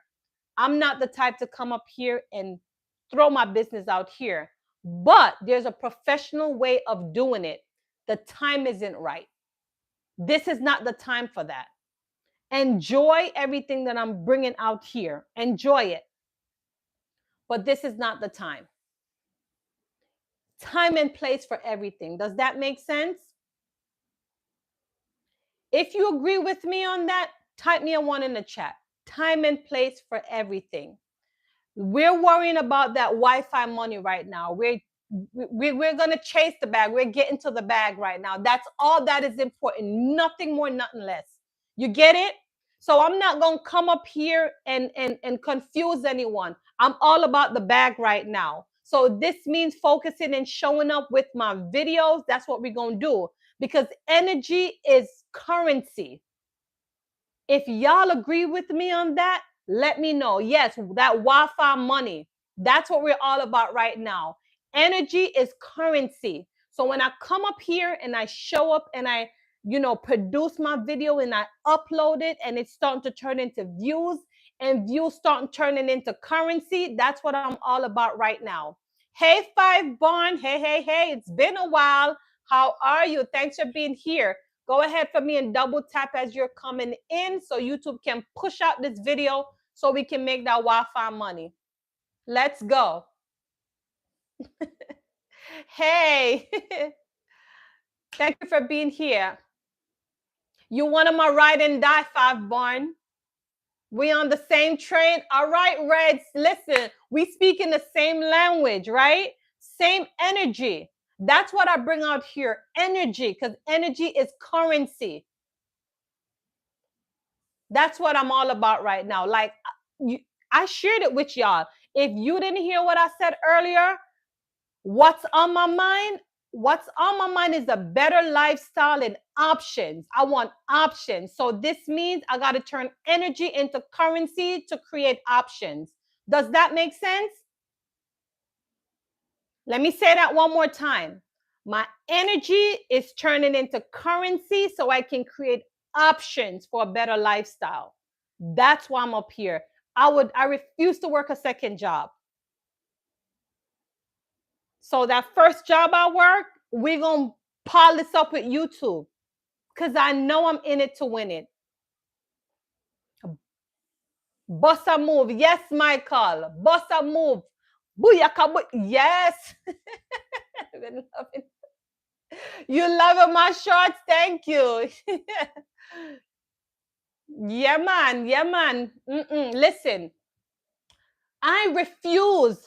I'm not the type to come up here and throw my business out here. But there's a professional way of doing it. The time isn't right. This is not the time for that. Enjoy everything that I'm bringing out here. Enjoy it. But this is not the time. Time and place for everything. Does that make sense? If you agree with me on that, type me a 1 in the chat. Time and place for everything. We're worrying about that Wi-Fi money right now. We're going to chase the bag. We're getting to the bag right now. That's all that is important. Nothing more, nothing less. You get it? So I'm not going to come up here and confuse anyone. I'm all about the bag right now. So this means focusing and showing up with my videos. That's what we're going to do, because energy is currency. If y'all agree with me on that, let me know. Yes, that Wi-Fi money. That's what we're all about right now. Energy is currency. So when I come up here and I show up and I, produce my video and I upload it and it's starting to turn into views and views starting turning into currency, that's what I'm all about right now. Hey, Five Barn. Hey, hey, hey. It's been a while. How are you? Thanks for being here. Go ahead for me and double tap as you're coming in so YouTube can push out this video so we can make that Wi-Fi money. Let's go. Hey, thank you for being here. You one of my ride and die, Five Barn. We on the same train. All right, Reds, listen, we speak in the same language, right? Same energy. That's what I bring out here, energy, because energy is currency. That's what I'm all about right now. Like, I shared it with y'all. If you didn't hear what I said earlier, what's on my mind? What's on my mind is a better lifestyle and options. I want options. So this means I got to turn energy into currency to create options. Does that make sense? Let me say that one more time. My energy is turning into currency so I can create options for a better lifestyle. That's why I'm up here. I refuse to work a second job. So that first job I work, we're going to pile this up with YouTube because I know I'm in it to win it. Bossa move. Yes, Michael. Bossa move. Booyaka. Yes. You loving my shorts? Thank you. Yeah, man. Yeah, man. Listen, I refuse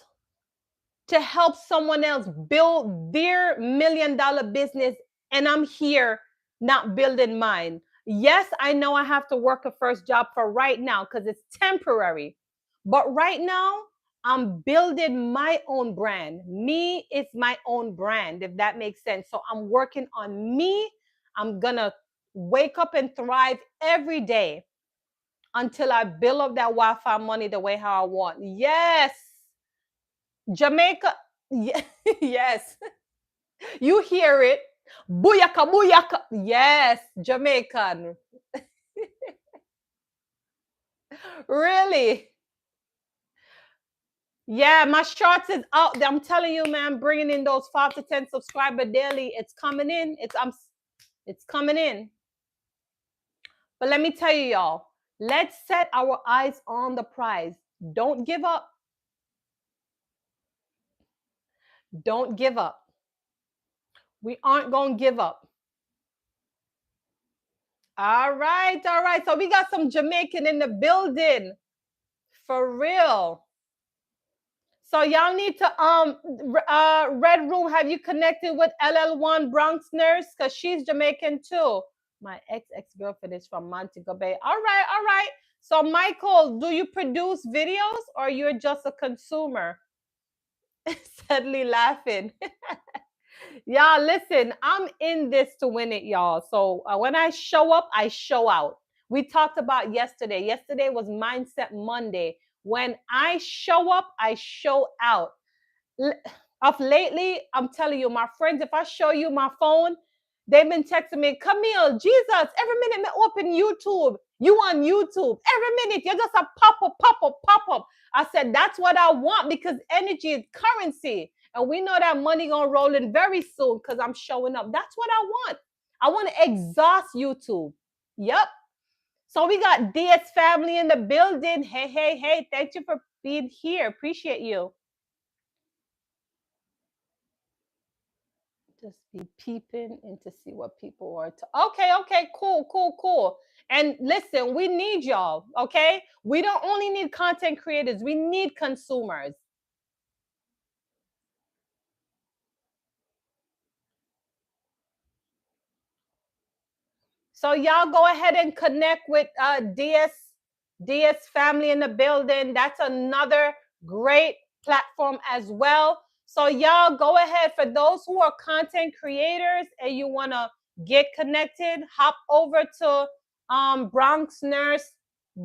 to help someone else build their $1 million business, and I'm here not building mine. Yes, I know I have to work a first job for right now because it's temporary. But right now, I'm building my own brand. Me is my own brand, if that makes sense. So I'm working on me. I'm going to wake up and thrive every day until I build up that Wi-Fi money the way how I want. Yes. Jamaica. Yes. You hear it. Booyaka, booyaka. Yes, Jamaican. Really? Yeah, my shorts is out there. I'm telling you, man, bringing in those 5 to 10 subscriber daily. It's coming in. It's coming in. But let me tell you, y'all, let's set our eyes on the prize. Don't give up. Don't give up. We aren't going to give up. All right, all right. So we got some Jamaican in the building. For real. So y'all need to Red Room, have you connected with LL1 Bronx Nurse? Because she's Jamaican too. My ex-girlfriend is from Montego Bay. All right, all right. So Michael, do you produce videos or you're just a consumer? Sadly laughing. Y'all, listen, I'm in this to win it, y'all. So when I show up, I show out. We talked about yesterday. Yesterday was Mindset Monday. When I show up, I show out. Of lately, I'm telling you, my friends, if I show you my phone, they've been texting me, Camille, Jesus, every minute me open YouTube. You on YouTube. Every minute, you just a pop up, pop up, pop up. I said, that's what I want because energy is currency. And we know that money gonna roll in very soon because I'm showing up. That's what I want. I want to exhaust YouTube. Yep. So we got DS family in the building. Hey, hey, hey. Thank you for being here. Appreciate you. Just be peeping and to see what people are. Okay, okay, cool, cool, cool. And listen, we need y'all, okay? We don't only need content creators, we need consumers. So y'all go ahead and connect with DS family in the building. That's another great platform as well. So y'all go ahead, for those who are content creators and you want to get connected, hop over to Bronx Nurse,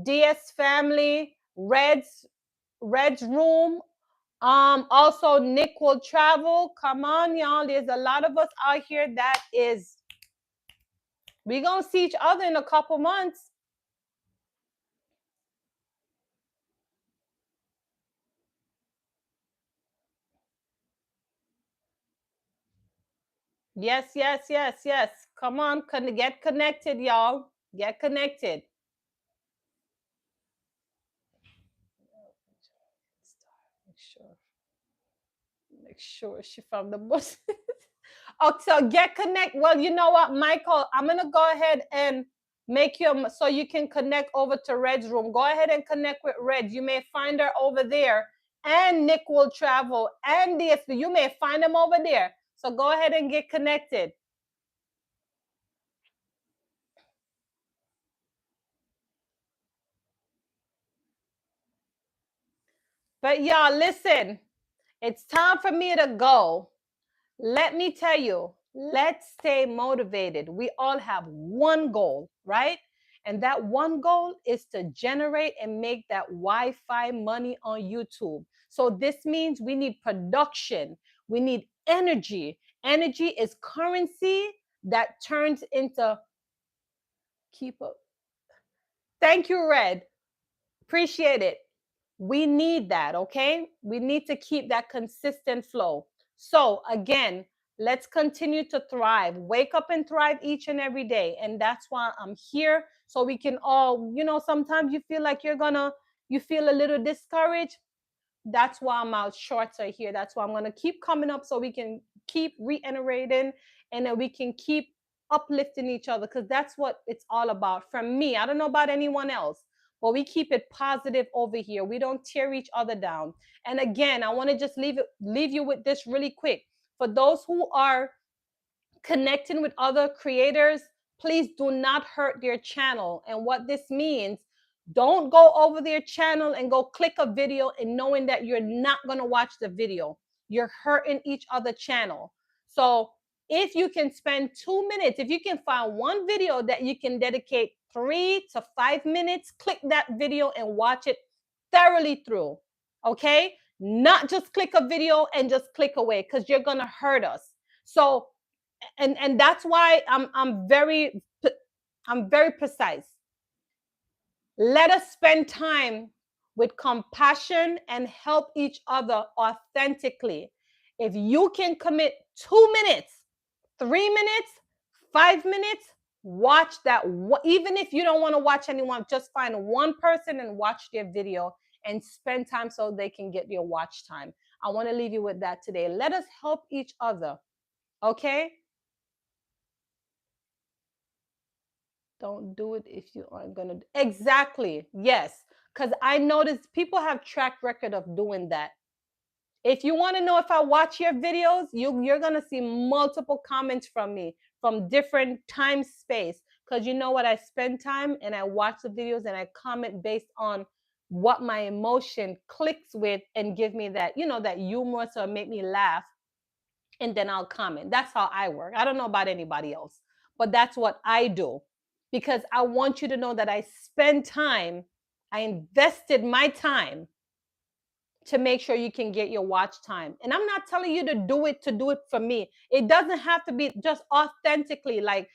DS Family, Red's Room. Also Nick will travel. Come on, y'all. There's a lot of us out here that is. We gonna see each other in a couple months. Yes, yes, yes, yes. Come on, get connected, y'all. Get connected. Make sure. Make sure she found the bus. Oh, so get connect. Well, you know what, Michael? I'm gonna go ahead and make you so you can connect over to Red's room. Go ahead and connect with Red. You may find her over there, and Nick will travel, and DSP. You may find them over there. So go ahead and get connected. But y'all, listen. It's time for me to go. Let me tell you, let's stay motivated. We all have one goal, right? And that one goal is to generate and make that Wi Fi money on YouTube. So this means we need production, we need energy. Energy is currency that turns into keep up. Thank you, Red. Appreciate it. We need that, okay? We need to keep that consistent flow. So, again, let's continue to thrive. Wake up and thrive each and every day. And that's why I'm here. So we can all, sometimes you feel like you feel a little discouraged. That's why I'm out shorter here. That's why I'm going to keep coming up so we can keep reiterating and then we can keep uplifting each other because that's what it's all about. From me, I don't know about anyone else, but we keep it positive over here. We don't tear each other down. And again, I want to just leave you with this really quick. For those who are connecting with other creators, please do not hurt their channel. And what this means, don't go over their channel and go click a video and knowing that you're not going to watch the video. You're hurting each other channel. So if you can spend 2 minutes, if you can find one video that you can dedicate 3 to 5 minutes, click that video and watch it thoroughly through. Okay? Not just click a video and just click away because you're going to hurt us. So and that's why I'm very precise. Let us spend time with compassion and help each other authentically. If you can commit 2 minutes, 3 minutes, 5 minutes, watch that. Even if you don't want to watch anyone, just find one person and watch their video and spend time so they can get your watch time. I want to leave you with that today. Let us help each other. Okay? Don't do it if you aren't gonna. Exactly. Yes. Because I noticed people have track record of doing that. If you want to know if I watch your videos, you're gonna see multiple comments from me from different time space. Because you know what, I spend time and I watch the videos and I comment based on what my emotion clicks with and give me that, that humor so make me laugh and then I'll comment. That's how I work. I don't know about anybody else, but that's what I do because I want you to know that I spend time, I invested my time to make sure you can get your watch time. And I'm not telling you to do it for me. It doesn't have to be just authentically, like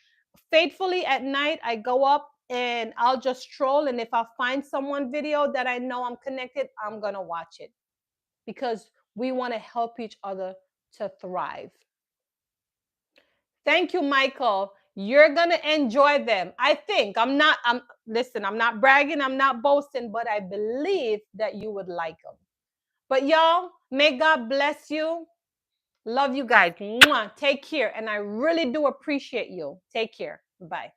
faithfully at night. I go up and I'll just stroll. And if I find someone video that I know I'm connected, I'm going to watch it because we want to help each other to thrive. Thank you, Michael. You're going to enjoy them. I think listen, I'm not bragging, I'm not boasting, but I believe that you would like them. But y'all, may God bless you. Love you guys. Mwah. Take care. And I really do appreciate you. Take care. Bye.